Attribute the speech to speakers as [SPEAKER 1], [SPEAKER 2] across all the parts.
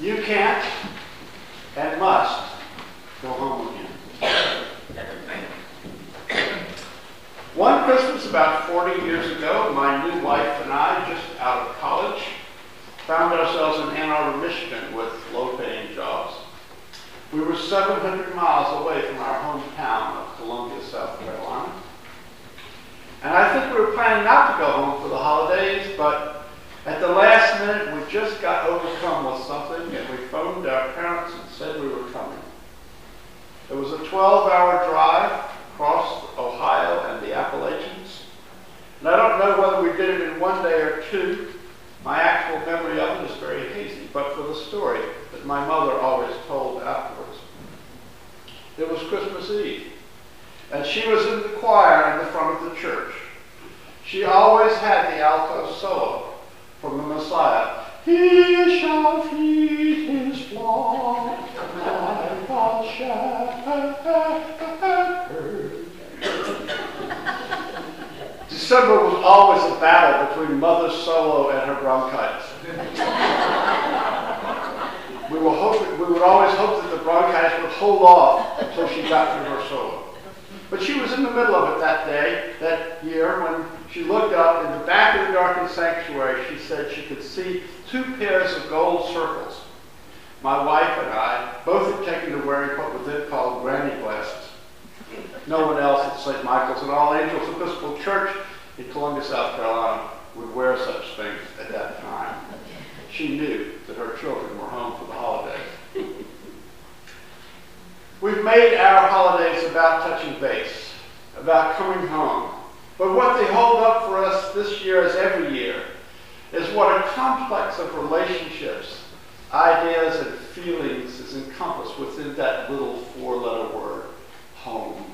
[SPEAKER 1] You can't and must go home again. One Christmas about 40 years ago, my new wife and I, just out of college, found ourselves in Ann Arbor, Michigan with low-paying jobs. We were 700 miles away from our hometown of Columbia, South Carolina. And I think we were planning not to go home for the holidays, but at the last minute we just got overcome with something and we phoned our parents and said we were coming. It was a 12-hour drive across Ohio and the Appalachians. And I don't know whether we did it in one day or two. My actual memory of it is very hazy, but for the story that my mother always told afterwards. It was Christmas Eve, and she was in the choir in the front of the church. She always had the alto solo from the Messiah. He shall feed his flock like a shepherd. December was always a battle between Mother's solo and her bronchitis. We would always hope that the bronchitis would hold off until she got through her solo. But she was in the middle of it that day, that year, when she looked up in the back of the darkened sanctuary. She said she could see 2 pairs of gold circles. My wife and I both had taken to wearing what was then called granny glasses. No one else at St. Michael's and All Angels Episcopal Church in Columbia, South Carolina would wear such things at that time. She knew that her children were home for the holidays. We've made our holidays about touching base, about coming home. But what they hold up for us this year, as every year, is what a complex of relationships, ideas, and feelings is encompassed within that little 4-letter word, home.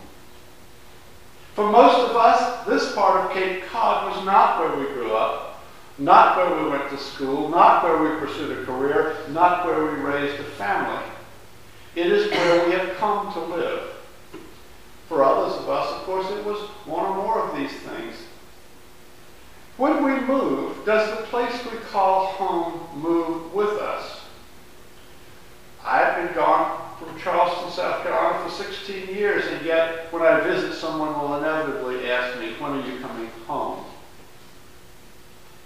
[SPEAKER 1] For most of us, this part of Cape Cod was not where we grew up, not where we went to school, not where we pursued a career, not where we raised a family. It is where we have come to live. For others of us, of course, it was one or more of these things. When we move, does the place we call home move with us? I've been gone from Charleston, South Carolina for 16 years, and yet when I visit, someone will inevitably ask me, when are you coming home?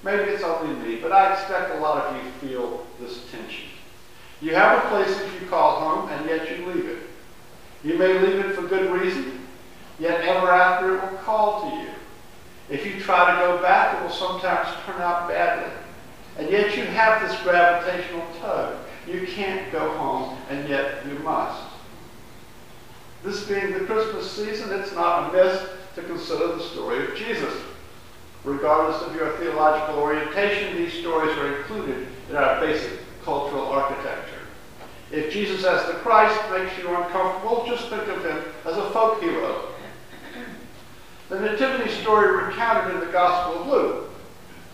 [SPEAKER 1] Maybe it's only me, but I expect a lot of you feel this tension. You have a place that you call home, and yet you leave it. You may leave it for good reason, yet ever after it will call to you. If you try to go back, it will sometimes turn out badly. And yet you have this gravitational tug. You can't go home, and yet you must. This being the Christmas season, it's not amiss to consider the story of Jesus. Regardless of your theological orientation, these stories are included in our basic cultural architecture. If Jesus as the Christ makes you uncomfortable, just think of him as a folk hero. The nativity story recounted in the Gospel of Luke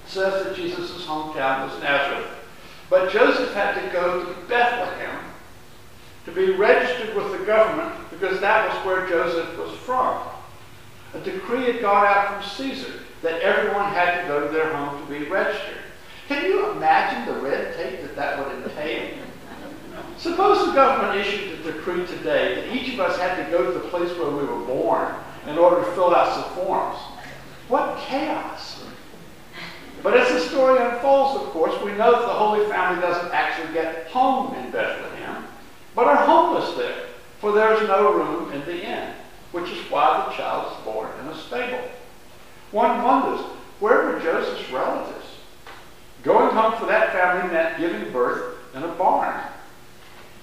[SPEAKER 1] says that Jesus' hometown was Nazareth. But Joseph had to go to Bethlehem to be registered with the government because that was where Joseph was from. A decree had gone out from Caesar that everyone had to go to their home to be registered. Can you imagine the red tape that would entail? Suppose the government issued a decree today that each of us had to go to the place where we were born in order to fill out some forms. What chaos! But as the story unfolds, of course, we know that the Holy Family doesn't actually get home in Bethlehem, but are homeless there, for there is no room in the inn, which is why the child is born in a stable. One wonders, where were Joseph's relatives? Going home for that family meant giving birth in a barn.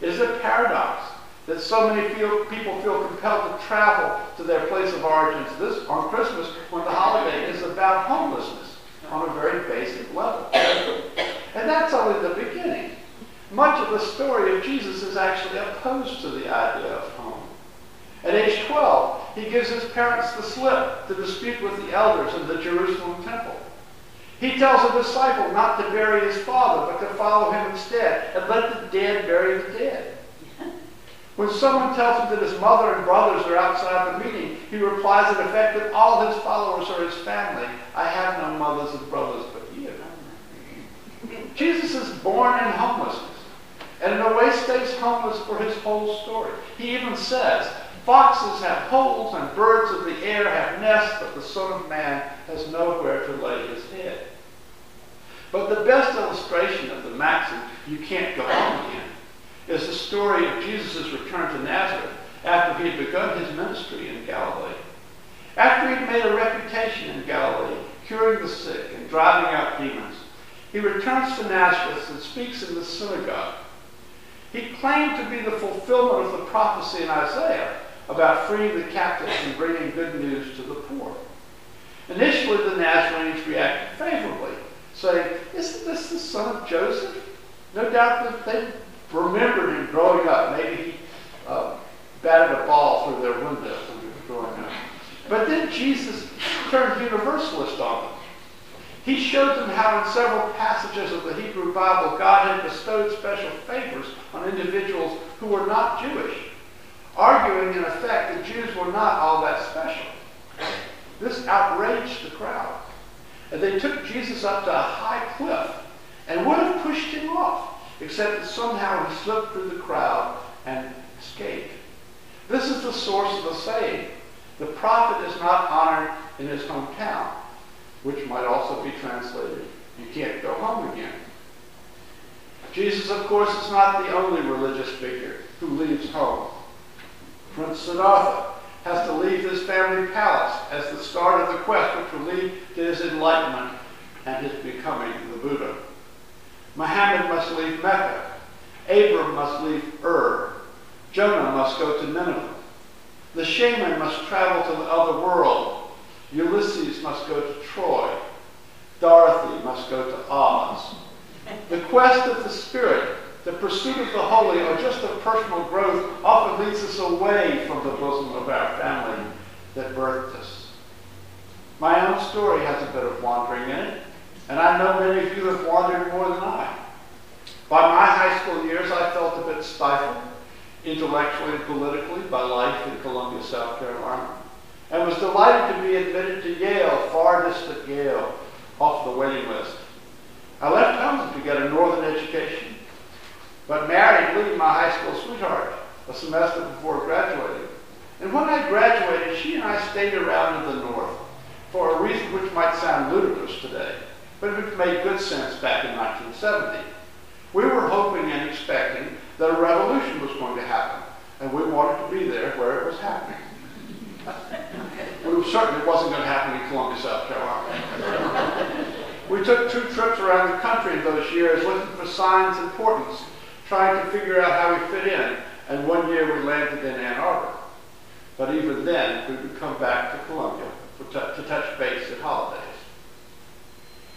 [SPEAKER 1] It is a paradox that so many people feel compelled to travel to their place of origins on Christmas, when the holiday is about homelessness on a very basic level. And that's only the beginning. Much of the story of Jesus is actually opposed to the idea of home. At age 12, he gives his parents the slip to dispute with the elders in the Jerusalem temple. He tells a disciple not to bury his father, but to follow him instead, and let the dead bury the dead. When someone tells him that his mother and brothers are outside the meeting, he replies in effect that all his followers are his family. I have no mothers and brothers but you. Jesus is born in homelessness. and in a way stays homeless for his whole story. He even says, foxes have holes and birds of the air have nests, but the Son of Man has nowhere to lay his head. But the best illustration of the maxim, you can't go home again, is the story of Jesus' return to Nazareth after he had begun his ministry in Galilee. After he'd made a reputation in Galilee, curing the sick and driving out demons, he returns to Nazareth and speaks in the synagogue. He claimed to be the fulfillment of the prophecy in Isaiah about freeing the captives and bringing good news to the poor. Initially, the Nazarenes reacted favorably, saying, "Isn't this the son of Joseph?" No doubt that they remembered him growing up. Maybe he batted a ball through their window when he was growing up. But then Jesus turned universalist on them. He showed them how in several passages of the Hebrew Bible, God had bestowed special favors on individuals who were not Jewish, arguing in effect that Jews were not all that special. This outraged the crowd, and they took Jesus up to a high cliff and would have pushed him off, except that somehow he slipped through the crowd and escaped. This is the source of the saying, "The prophet is not honored in his hometown," which might also be translated, "You can't go home again." Jesus, of course, is not the only religious figure who leaves home. Prince Siddhartha has to leave his family palace as the start of the quest which will lead to his enlightenment and his becoming the Buddha. Muhammad must leave Mecca. Abram must leave Ur. Jonah must go to Nineveh. The shaman must travel to the other world. Ulysses must go to Troy. Dorothy must go to Oz. The quest of the spirit, the pursuit of the holy, or just of personal growth often leads us away from the bosom of our family that birthed us. My own story has a bit of wandering in it, and I know many of you have wandered more than I. By my high school years, I felt a bit stifled, intellectually and politically, by life in Columbia, South Carolina, and was delighted to be admitted to Yale, far distant Yale, off the waiting list. I left home to get a northern education, but married Lee, my high school sweetheart, a semester before graduating. And when I graduated, she and I stayed around in the north for a reason which might sound ludicrous today, but which made good sense back in 1970. We were hoping and expecting that a revolution was going to happen, and we wanted to be there where it was happening. We certainly wasn't going to happen in Columbia, South Carolina. We took 2 trips around the country in those years looking for signs and portents, trying to figure out how we fit in, and one year we landed in Ann Arbor. But even then, we would come back to Columbia to touch base at holidays.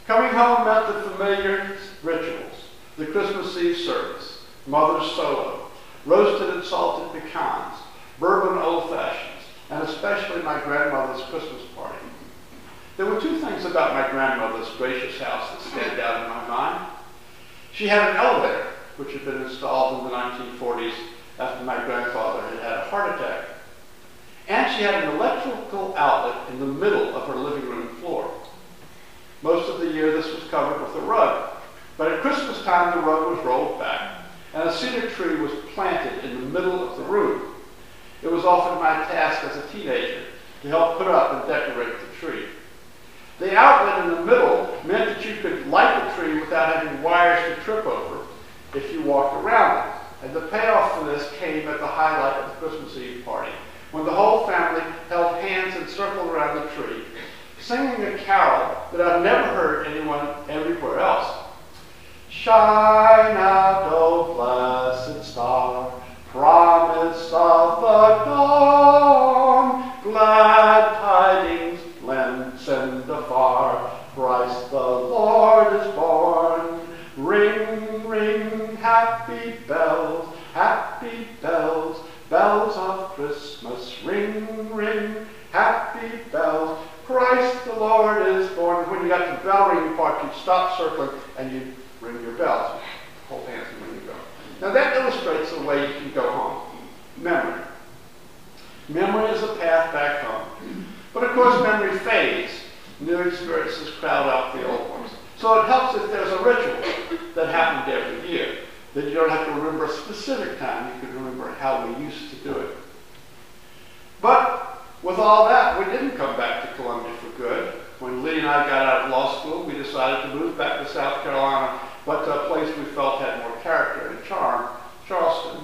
[SPEAKER 1] Coming home meant the familiar rituals, the Christmas Eve service, Mother's solo, roasted and salted pecans, bourbon old-fashions, and especially my grandmother's Christmas party. There were 2 things about my grandmother's gracious house that stand out in my mind. She had an elevator, which had been installed in the 1940s after my grandfather had had a heart attack. And she had an electrical outlet in the middle of her living room floor. Most of the year this was covered with a rug, but at Christmas time the rug was rolled back, and a cedar tree was planted in the middle of the room. It was often my task as a teenager to help put up and decorate the tree. The outlet in the middle meant that you could light the tree without having wires to trip over if you walked around it. And the payoff for this came at the highlight of the Christmas Eve party, when the whole family held hands and circled around the tree, singing a carol that I've never heard anyone everywhere else. Shine out, O blessed star, promise of the dawn, glad tidings send afar, Christ the Lord is born. Ring, ring, happy bells, bells of Christmas. Ring, ring, happy bells, Christ the Lord is born. When you got to the bell ringing part, you'd stop circling and you'd ring your bells. Hold hands and ring your bell. Now that illustrates the way you can go home. Memory. Memory is a path back home. But of course memory fades. New experiences crowd out the old ones. So it helps if there's a ritual that happened every year. That you don't have to remember a specific time. You can remember how we used to do it. But with all that, we didn't come back to Columbia for good. When Lee and I got out of law school, we decided to move back to South Carolina, but to a place we felt had more character and charm, Charleston.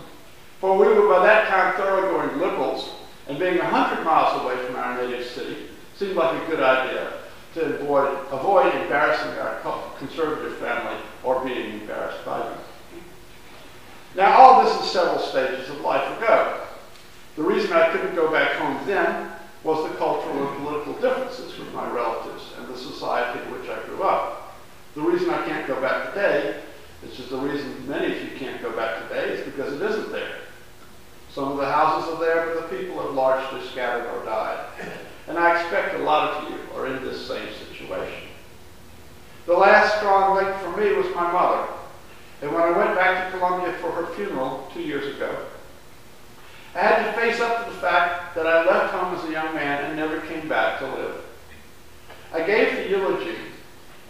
[SPEAKER 1] For we were by that time thoroughgoing liberals, and being 100 miles away from our native city seemed like a good idea to avoid embarrassing our conservative family or being embarrassed by them. Now, all this is several stages of life ago. The reason I couldn't go back home then was the cultural and political differences with my relatives and the society in which I grew up. The reason I can't go back today, which is the reason many of you can't go back today, is because it isn't there. Some of the houses are there, but the people have largely scattered or died. And I expect a lot of you are in this same situation. The last strong link for me was my mother. And when I went back to Columbia for her funeral 2 years ago, I had to face up to the fact that I left home as a young man and never came back to live. I gave the eulogy,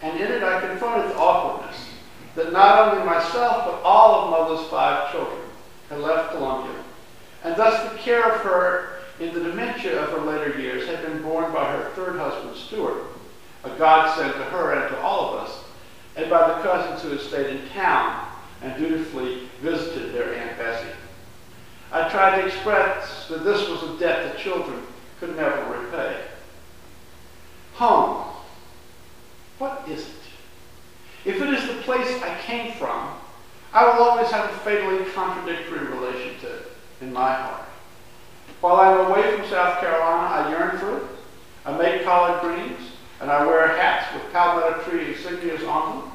[SPEAKER 1] and in it I confronted the awkwardness that not only myself, but all of Mother's 5 children had left Columbia, and thus the care of her in the dementia of her later years had been borne by her third husband, Stuart, a godsend to her and to all of us, and by the cousins who had stayed in town and dutifully visited their Aunt Bessie. I tried to express that this was a debt that children could never repay. Home. What is it? If it is the place I came from, I will always have a fatally contradictory relation to it in my heart. While I'm away from South Carolina, I yearn for it. I make collard greens, and I wear hats with palmetto tree insignias on them.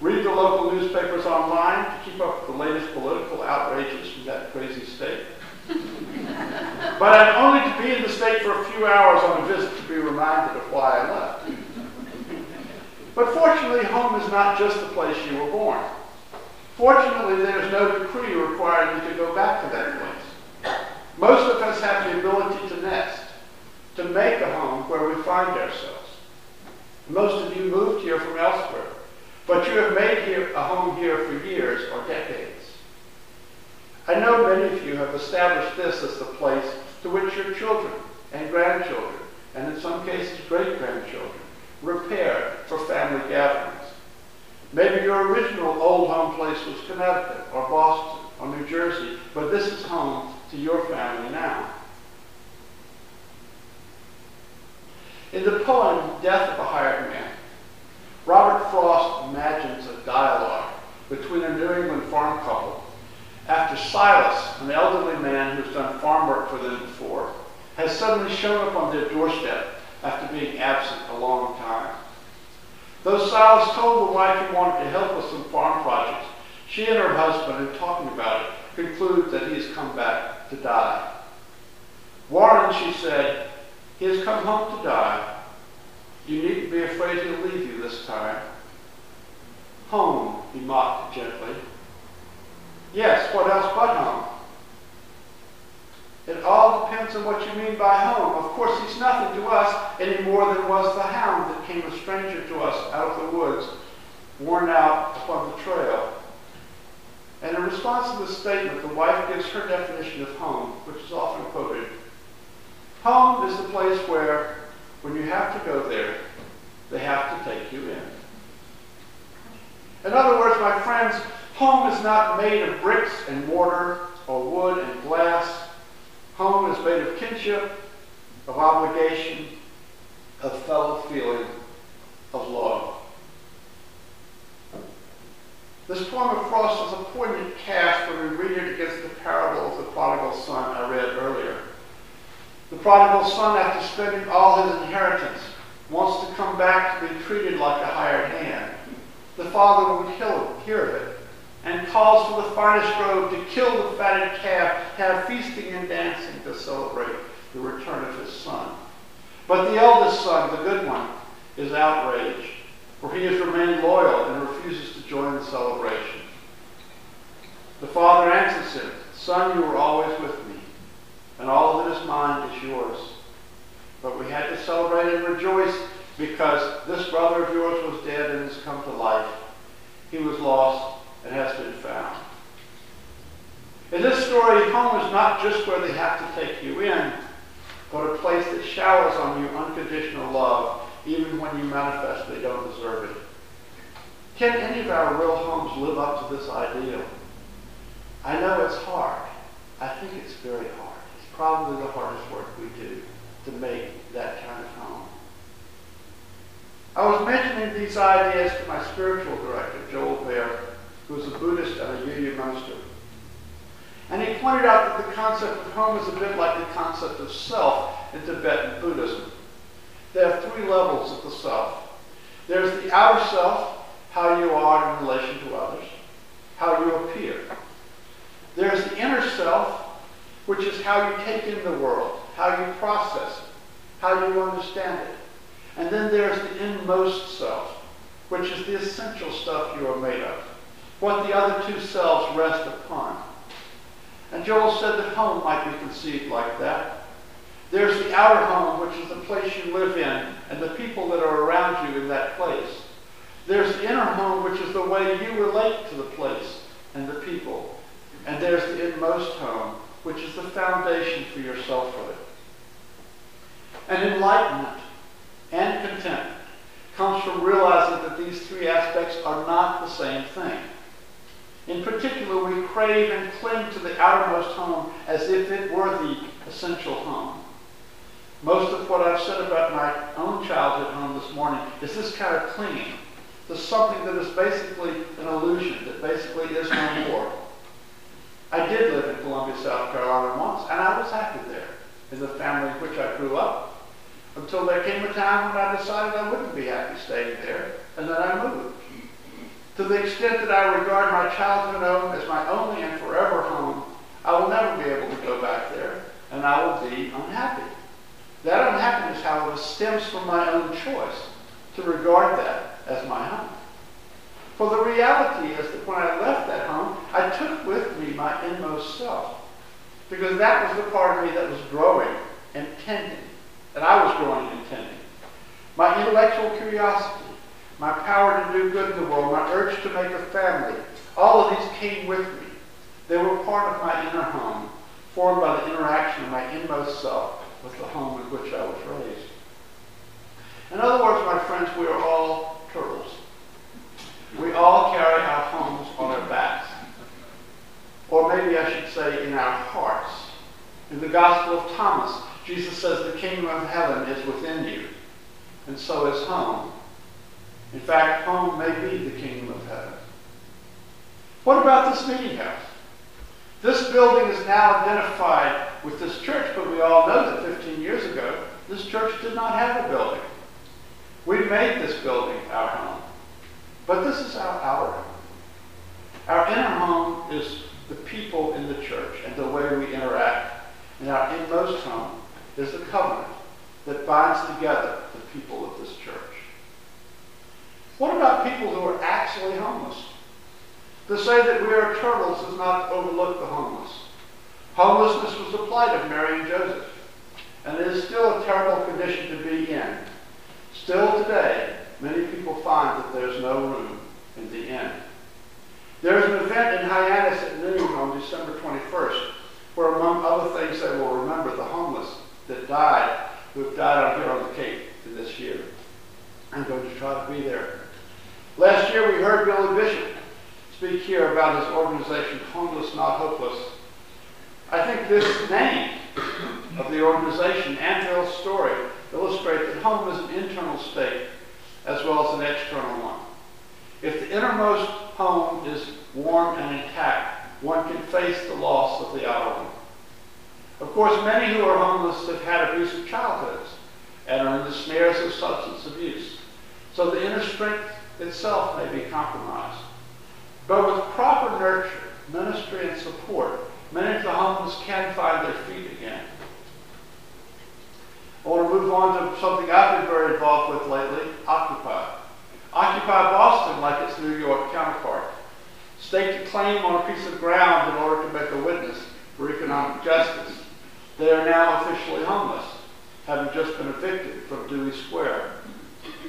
[SPEAKER 1] Read the local newspapers online to keep up with the latest political outrages from that crazy state. But I'm only to be in the state for a few hours on a visit to be reminded of why I left. But fortunately, home is not just the place you were born. Fortunately, there is no decree requiring you to go back to that place. Most of us have the ability to nest, to make a home where we find ourselves. Most of you moved here from elsewhere, but you have made a home here for years or decades. I know many of you have established this as the place to which your children and grandchildren, and in some cases great-grandchildren, repair for family gatherings. Maybe your original old home place was Connecticut or Boston or New Jersey, but this is home to your family now. In the poem Death of a Hired Man, Robert Frost imagines a dialogue between a New England farm couple after Silas, an elderly man who's done farm work for them before, has suddenly shown up on their doorstep after being absent a long time. Though Silas told the wife he wanted to help with some farm projects, she and her husband, in talking about it, conclude that he has come back to die. Warren, she said, he has come home to die. You needn't be afraid he'll leave you this time. Home, he mocked gently. Yes, what else but home? It all depends on what you mean by home. Of course, he's nothing to us any more than was the hound that came a stranger to us out of the woods, worn out upon the trail. And in response to this statement, the wife gives her definition of home, which is often quoted. Home is the place where, when you have to go there, they have to take you in. In other words, my friends, home is not made of bricks and mortar or wood and glass. Home is made of kinship, of obligation, of fellow feeling, of love. This poem of Frost is a poignant cast when we read it against the parable of the prodigal son I read earlier. The prodigal son, after spending all his inheritance, wants to come back to be treated like a hired hand. The father would hear of it and calls for the finest robe to kill the fatted calf, have feasting and dancing to celebrate the return of his son. But the eldest son, the good one, is outraged, for he has remained loyal and refuses to join the celebration. The father answers him, Son, you were always with me, and all that is mine is yours. But we had to celebrate and rejoice because this brother of yours was dead and has come to life. He was lost and has been found. In this story, home is not just where they have to take you in, but a place that showers on you unconditional love, even when you manifestly don't deserve it. Can any of our real homes live up to this ideal? I know it's hard. I think it's very hard. It's probably the hardest work we do to make that kind of home. I was mentioning these ideas to my spiritual director, Joel Baer, who is a Buddhist and a Yu master. And he pointed out that the concept of home is a bit like the concept of self in Tibetan Buddhism. There are three levels of the self. There's the outer self, how you are in relation to others, how you appear. There's the inner self, which is how you take in the world, how you process it, how you understand it. And then there's the inmost self, which is the essential stuff you are made of, what the other two selves rest upon. And Joel said that home might be conceived like that. There's the outer home, which is the place you live in and the people that are around you in that place. There's the inner home, which is the way you relate to the place and the people. And there's the inmost home, which is the foundation for your selfhood. And enlightenment and contentment comes from realizing that these three aspects are not the same thing. In particular, we crave and cling to the outermost home as if it were the essential home. Most of what I've said about my own childhood home this morning is this kind of clinging to something that is basically an illusion, that basically is no more. I did live in Columbia, South Carolina once, and I was happy there in the family in which I grew up, until there came a time when I decided I wouldn't be happy staying there, and then I moved. To the extent that I regard my childhood home as my only and forever home, I will never be able to go back there, and I will be unhappy. That unhappiness, however, stems from my own choice to regard that as my home. For the reality is that when I left that home, I took with me my inmost self, because that was the part of me that was growing and tending, that I was growing and tending. My intellectual curiosity, my power to do good in the world, my urge to make a family, all of these came with me. They were part of my inner home, formed by the interaction of my inmost self with the home in which I was raised. In other words, my friends, we are all turtles. We all carry our homes on our backs. Or maybe I should say in our hearts. In the Gospel of Thomas, Jesus says the kingdom of heaven is within you, and so is home. In fact, home may be the kingdom of heaven. What about this meeting house? This building is now identified with this church, but we all know that 15 years ago, this church did not have a building. We made this building our home. But this is our outer home. Our inner home is the people in the church and the way we interact. And our inmost home is the covenant that binds together the people of this church. What about people who are actually homeless? To say that we are turtles is not to overlook the homeless. Homelessness was the plight of Mary and Joseph, and it is still a terrible condition to be in. Still today, many people find that there's no room in the inn. There's an event in Hyannis at noon on December 21st, where among other things they will remember the homeless that died, who have died out here on the Cape this year. I'm going to try to be there. Last year we heard Billy Bishop speak here about his organization, Homeless Not Hopeless. I think this name of the organization and Bill's story illustrate that home is an internal state as well as an external one. If the innermost home is warm and intact, one can face the loss of the outer one. Of course, many who are homeless have had abusive childhoods and are in the snares of substance abuse, so the inner strength itself may be compromised. But with proper nurture, ministry, and support, many of the homeless can find their feet again. I want to move on to something I've been very involved with lately, Occupy. Occupy Boston, like its New York counterpart, staked a claim on a piece of ground in order to make a witness for economic justice. They are now officially homeless, having just been evicted from Dewey Square.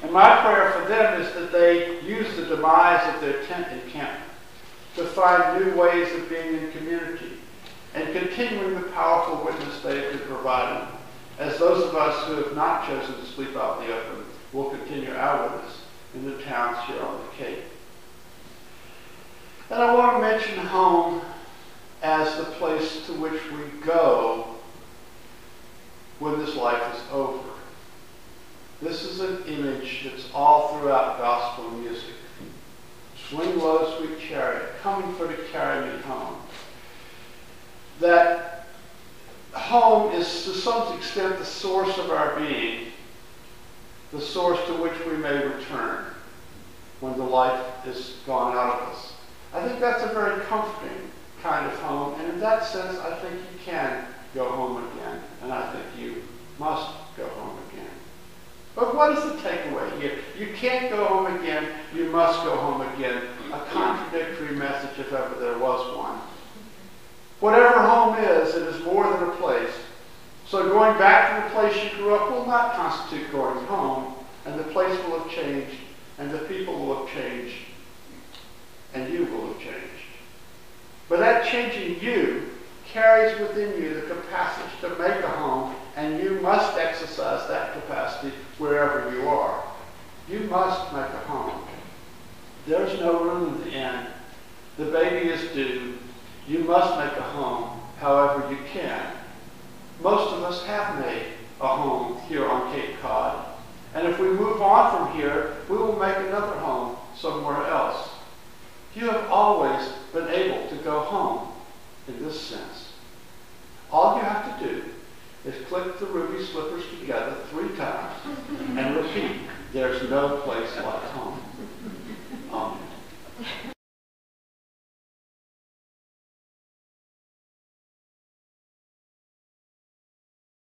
[SPEAKER 1] And my prayer for them is that they use the demise of their tent encampment to find new ways of being in community and continuing the powerful witness they have been providing, as those of us who have not chosen to sleep out in the open will continue our witness in the towns here on the Cape. And I want to mention home as the place to which we go when this life is over. This is an image that's all throughout gospel music. Swing low, sweet chariot, coming for to carry me home. That home is to some extent the source of our being, the source to which we may return when the life is gone out of us. I think that's a very comforting kind of home, and in that sense, I think you can go home again, and I think you must go home again. But what is the takeaway here? You can't go home again, you must go home again. A contradictory message if ever there was one. Whatever home is, it is more than a place. So going back to the place you grew up will not constitute going home, and the place will have changed, and the people will have changed, and you will have changed. But that changing you carries within you the capacity to make a home, and you must exercise that capacity wherever you are. You must make a home. There's no room in the inn. The baby is due. You must make a home however you can. Most of us have made a home here on Cape Cod. And if we move on from here, we will make another home somewhere else. You have always been able to go home in this sense. All you have to do is click the ruby slippers together 3 times and repeat, there's no place like home.